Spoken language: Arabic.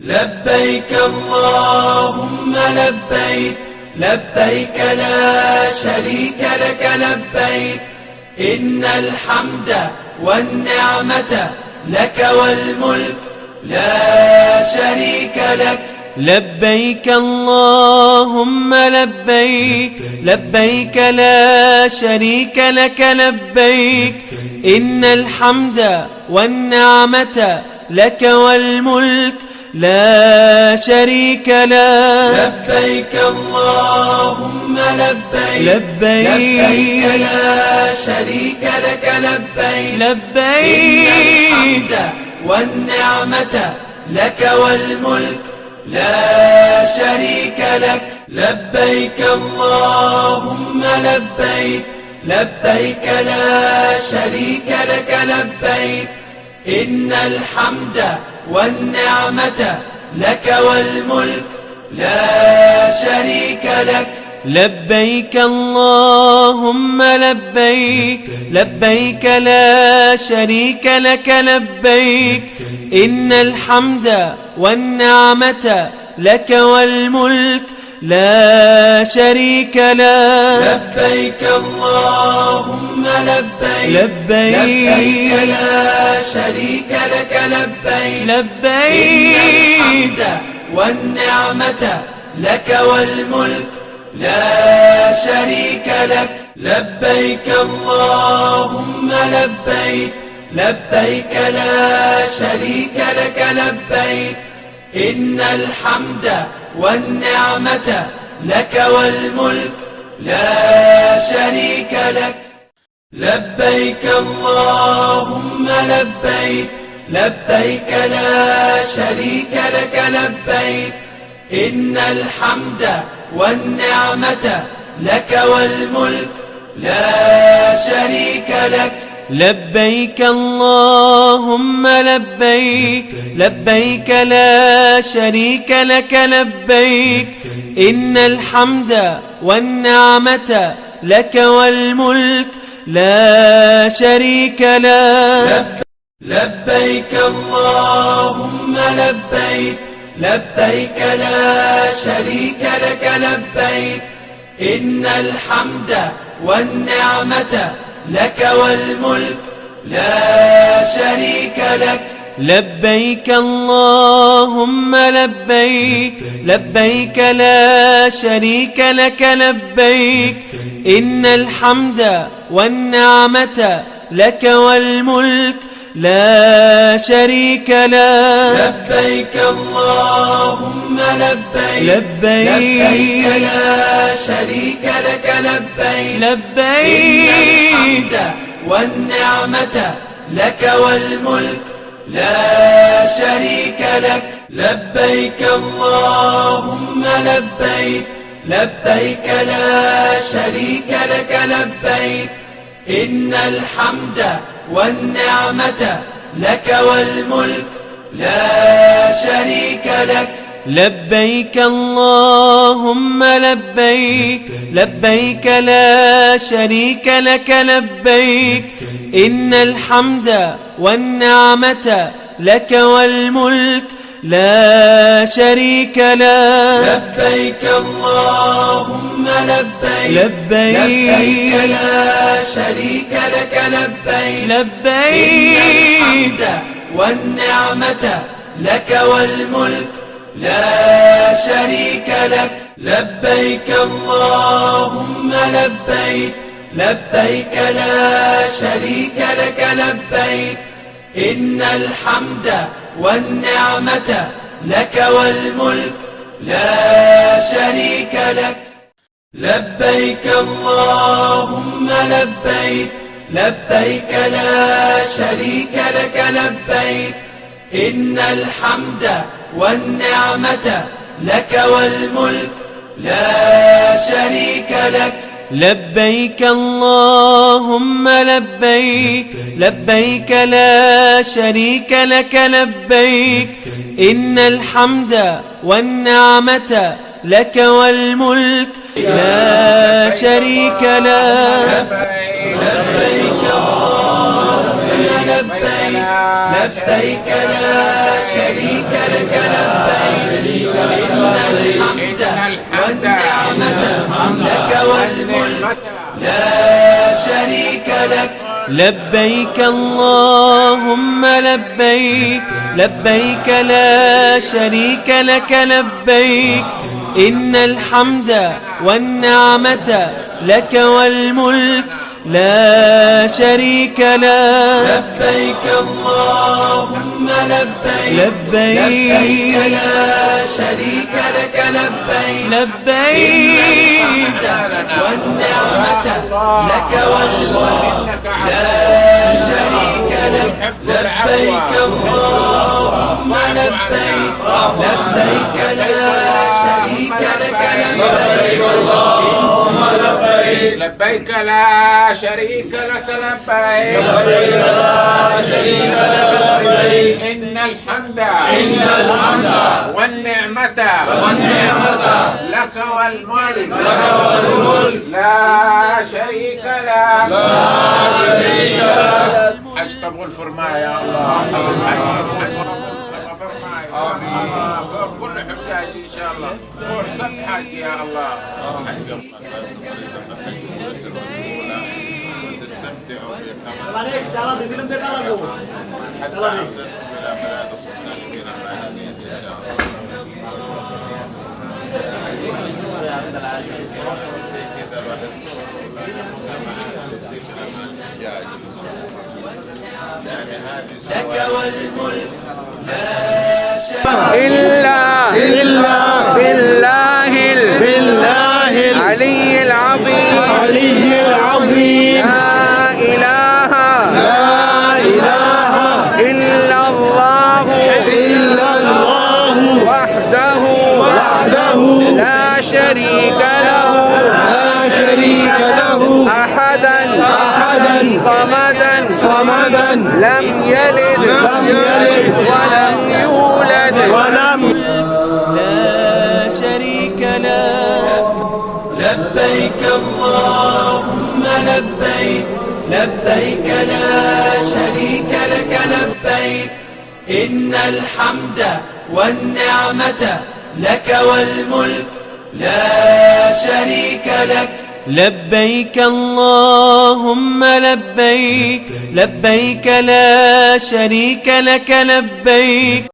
لبيك اللهم لبيك، لبيك لا شريك لك لبيك، إن الحمد والنعمة لك والملك لا شريك لك. لبيك اللهم لبيك، لبيك لا شريك لك لبيك، إن الحمد والنعمة لك والملك لا شريك لك. لبيك اللهم لبيك، لبيك لا شريك لك لبيك، لبيك إن الحمد والنعمة لك والملك لا شريك لك. لبيك اللهم لبيك، لبيك لا شريك لك لبيك، إن الحمد والنعمة لك والملك لا شريك لك. لبيك اللهم لبيك، لبيك لا شريك لك لبيك، إن الحمد والنعمة لك والملك لا شريك لك. لبيك اللهم لبيك، لبيك لا شريك لك لبيك، لبيك إن الحمد والنعمة لك والملك لا شريك لك. لبيك اللهم لبيك، لبيك لا شريك لك لبيك، إن الحمد والنعمة لك والملك لا شريك لك. لبيك اللهم لبيك، لبيك لا شريك لك لبيك، إن الحمد والنعمة لك والملك لا شريك لك. لبيك اللهم لبيك، لبيك لا شريك لك لبيك، إن الحمد والنعمة لك والملك لا شريك لك. لبيك اللهم لبيك، لبيك لا شريك لك لبيك، إن الحمد والنعمة لك والملك لا شريك لك. لبيك اللهم لبيك، لبيك لا شريك لك لبيك، إن الحمد والنعمة لك والملك لا شريك لك. لبيك اللهم لبيك، لبيك لا شريك لك لبيك، لبيك إن الحمد والنعمة لك والملك لا شريك لك. لبيك اللهم لبيك، لبيك لا شريك لك لبيك، إن الحمد والنعمة لك والملك لا شريك لك. لبيك اللهم لبيك، لبيك لا شريك لك لبيك، إن الحمد والنعمة لك والملك لا شريك لك. لبيك اللهم لبيك، لبيك لا شريك لك لبيك، لبيك إن الحمد والنعمة لك والملك لا شريك لك. لبيك اللهم لبيك، لبيك لا شريك لك لبيك، إن الحمد والنعمة لك والملك لا شريك لك. لبيك اللهم لبيك، لبيك لا شريك لك لبيك، إن الحمد والنعمة لك والملك لا شريك لك. لبيك اللهم لبيك، لبيك لا شريك لك لبيك، إن الحمد والنعمة لك والملك لا شريك لك. لبيك اللهم لبيك، لبيك لا شريك لك لبيك، لبيك اللهم لبيك لبيك لا شريك لك لبيك إن الحمد والنعمة لك والملك لا شريك لك لبيك اللهم لبيك لبيك لا شريك لك لبيك لبيك والنعمة لك والملك لا شريك لك لبيك اللهم لبيك لبيك لا شريك لك لبيك اللهم لبيك لبيك لا شريك لك لبيك إن الحمد والنعمة لك والملك لا شريك لك حج قبول فرماية يا الله حج فرماية الله فوق كل حجاج إن شاء الله فرصة حج يا الله حج تستمتعوا حتى عودتكم إلى بلاد الصالحين العالمين إن شاء الله. يا عبد العزيز كذا الواحد صور يعني هذه لك والملك لا إلا بالله العلي العظيم لا إله إلا الله وحده لا شريك له أحدا صمدا لم يلد ولم يولد لا شريك لك لبيك اللهم لبيك لبيك لا شريك لك لبيك إن الحمد والنعمة لك والملك لا شريك لك لبيك اللهم لبيك لبيك لا شريك لك لبيك